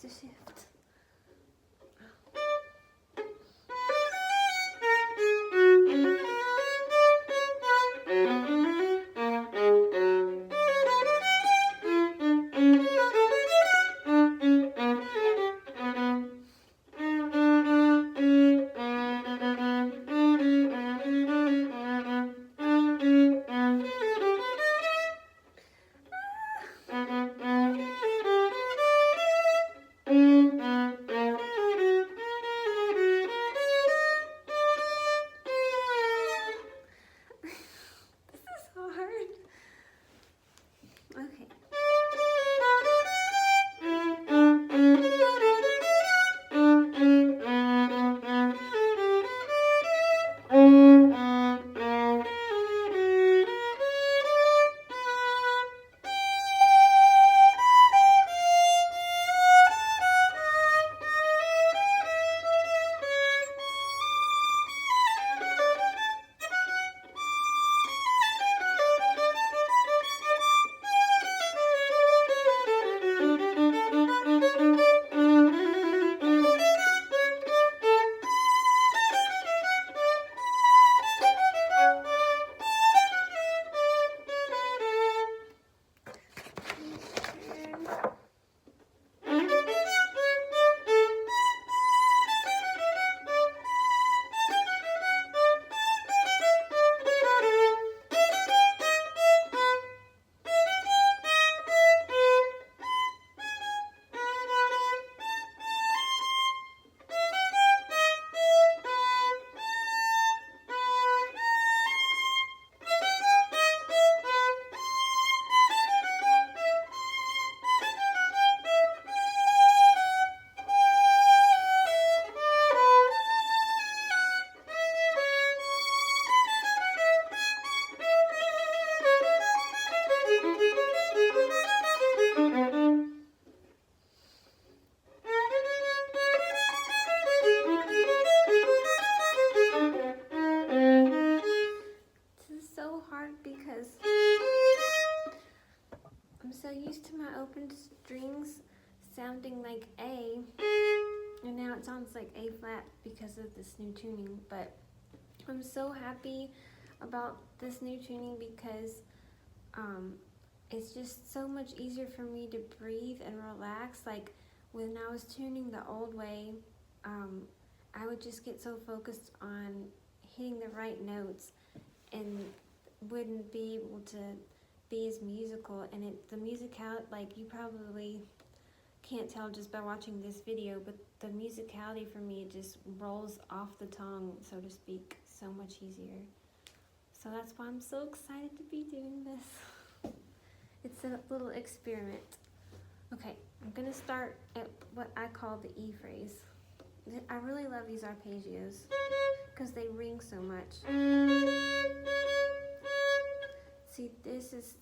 to shift. Okay. Because I'm so used to my open strings sounding like A, and now it sounds like A flat because of this new tuning. But I'm so happy about this new tuning because it's just so much easier for me to breathe and relax. Like when I was tuning the old way, I would just get so focused on hitting the right notes and wouldn't be able to be as musical. And the musicality, like you probably can't tell just by watching this video, but the musicality for me just rolls off the tongue, so to speak, so much easier. So that's why I'm so excited to be doing this. It's a little experiment. Okay, I'm gonna start at what I call the E phrase. I really love these arpeggios because they ring so much. See,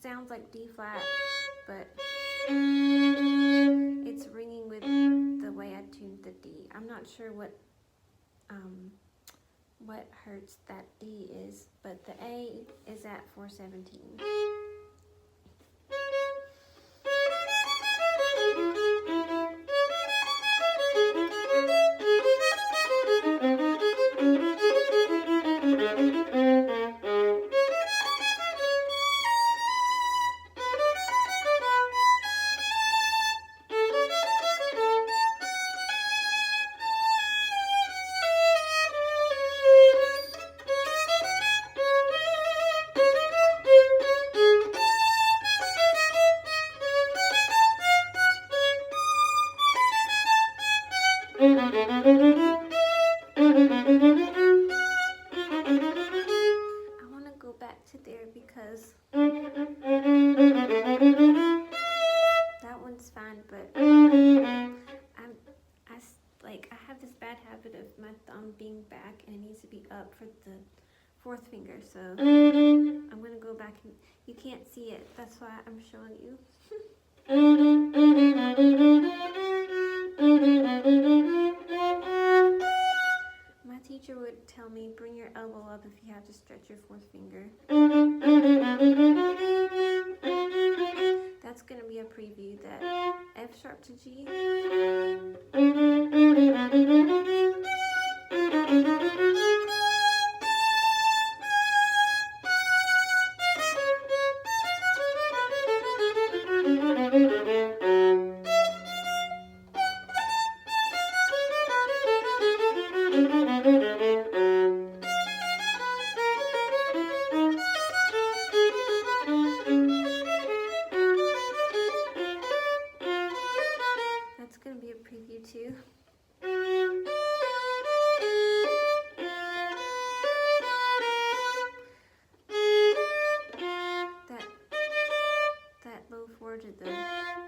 sounds like D flat, but it's ringing with the way I tuned the D. I'm not sure what hertz that D is, but the A is at 417. Because that one's fine, but I have this bad habit of my thumb being back and it needs to be up for the fourth finger, so I'm gonna go back and you can't see it, that's why I'm showing you. My teacher would tell me, bring your elbow up if you have to stretch your fourth finger. That's going to be a preview that F F sharp to G. That's going to be a preview too. That low four to the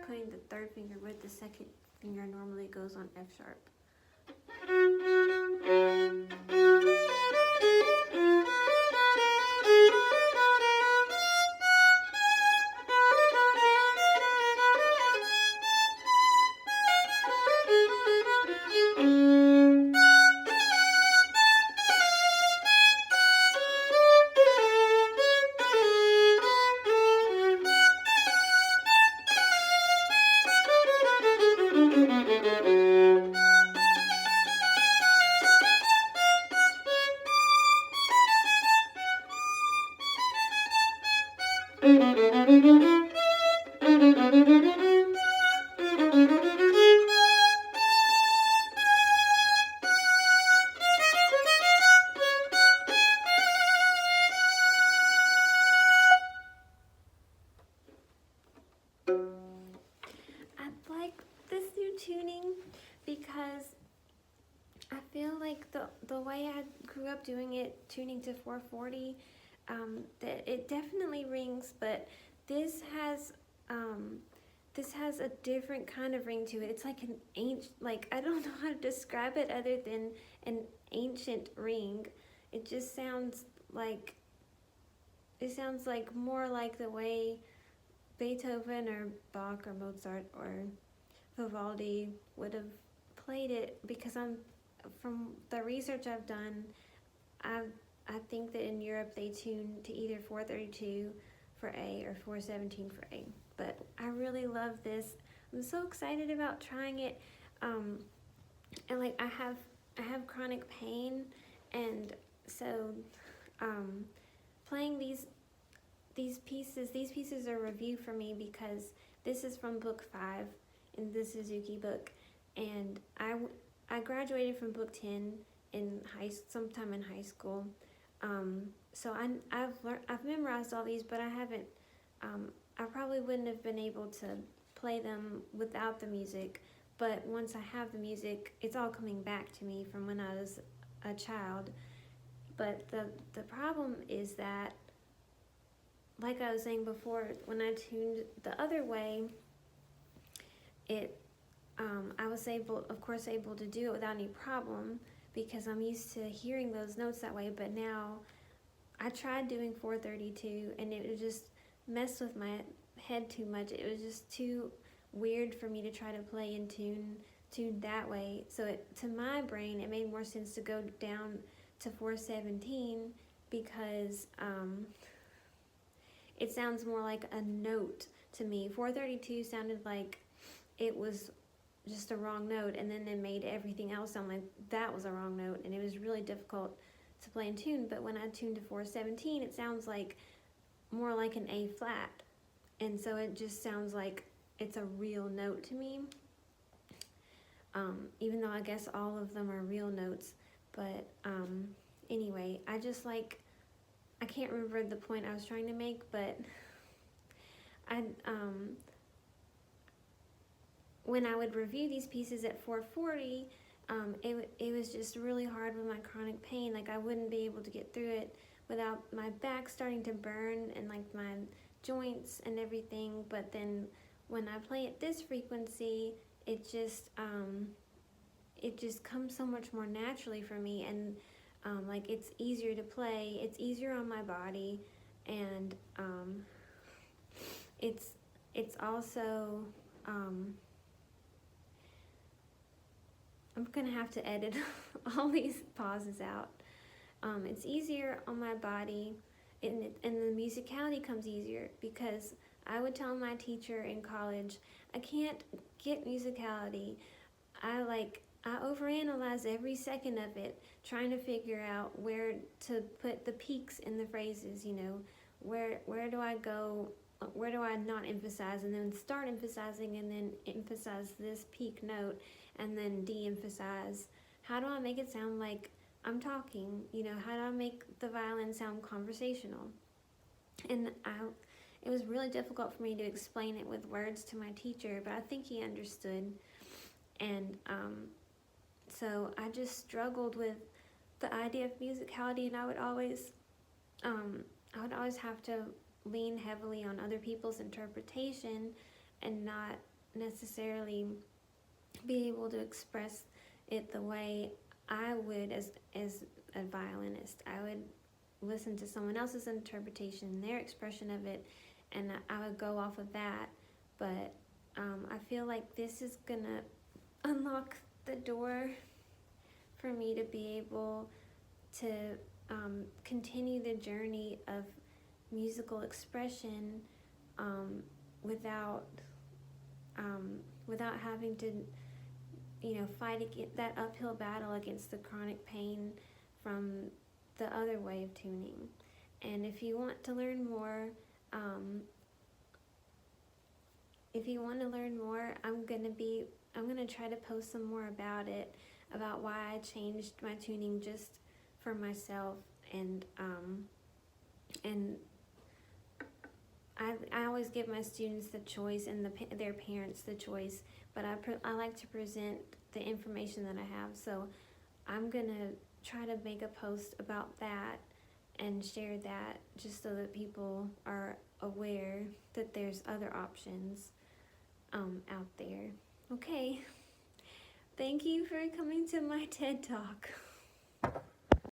putting the third finger with the second finger normally goes on F sharp. I like this new tuning because I feel like the way I grew up doing it, tuning to 440, that it definitely rings, but this has a different kind of ring to it. It's like an ancient, like, I don't know how to describe it other than an ancient ring. It just sounds like more like the way Beethoven or Bach or Mozart or Vivaldi would have played it, because from the research I've done, I think that in Europe they tune to either 432 for A or 417 for A. But I really love this. I'm so excited about trying it. And like I have chronic pain, and so playing these pieces are review for me, because this is from book 5 in the Suzuki book, and I graduated from book 10 sometime in high school. So I've memorized all these, but I haven't. I probably wouldn't have been able to play them without the music. But once I have the music, it's all coming back to me from when I was a child. But the problem is that, like I was saying before, when I tuned the other way, I was able to do it without any problem, because I'm used to hearing those notes that way. But now I tried doing 432, and it would just mess with my head too much. It was just too weird for me to try to play in tune that way. So to my brain, it made more sense to go down to 417, because it sounds more like a note to me. 432 sounded like it was just a wrong note, and then they made everything else sound like that was a wrong note, and it was really difficult to play in tune. But when I tuned to 417, it sounds like more like an A flat, and so it just sounds like it's a real note to me, even though I guess all of them are real notes. But anyway, I can't remember the point I was trying to make, but when I would review these pieces at 440, it was just really hard with my chronic pain. Like, I wouldn't be able to get through it without my back starting to burn and like my joints and everything. But then when I play at this frequency, it just comes so much more naturally for me, and like it's easier to play. It's easier on my body, and it's also I'm gonna have to edit all these pauses out. It's easier on my body, and the musicality comes easier, because I would tell my teacher in college, I can't get musicality. I overanalyze every second of it, trying to figure out where to put the peaks in the phrases, where do I go, where do I not emphasize and then start emphasizing and then emphasize this peak note and then de-emphasize. How do I make it sound like I'm talking? How do I make the violin sound conversational? And it was really difficult for me to explain it with words to my teacher, but I think he understood. And so I just struggled with the idea of musicality, and I would always have to lean heavily on other people's interpretation and not necessarily be able to express it the way I would as a violinist. I would listen to someone else's interpretation, their expression of it, and I would go off of that. But I feel like this is gonna unlock the door for me to be able to continue the journey of musical expression without having to fight that uphill battle against the chronic pain from the other way of tuning. And if you want to learn more, I'm gonna try to post some more about it, about why I changed my tuning just for myself, and I always give my students the choice and their parents the choice, but I like to present the information that I have. So I'm gonna try to make a post about that and share that, just so that people are aware that there's other options out there. Okay, thank you for coming to my TED Talk.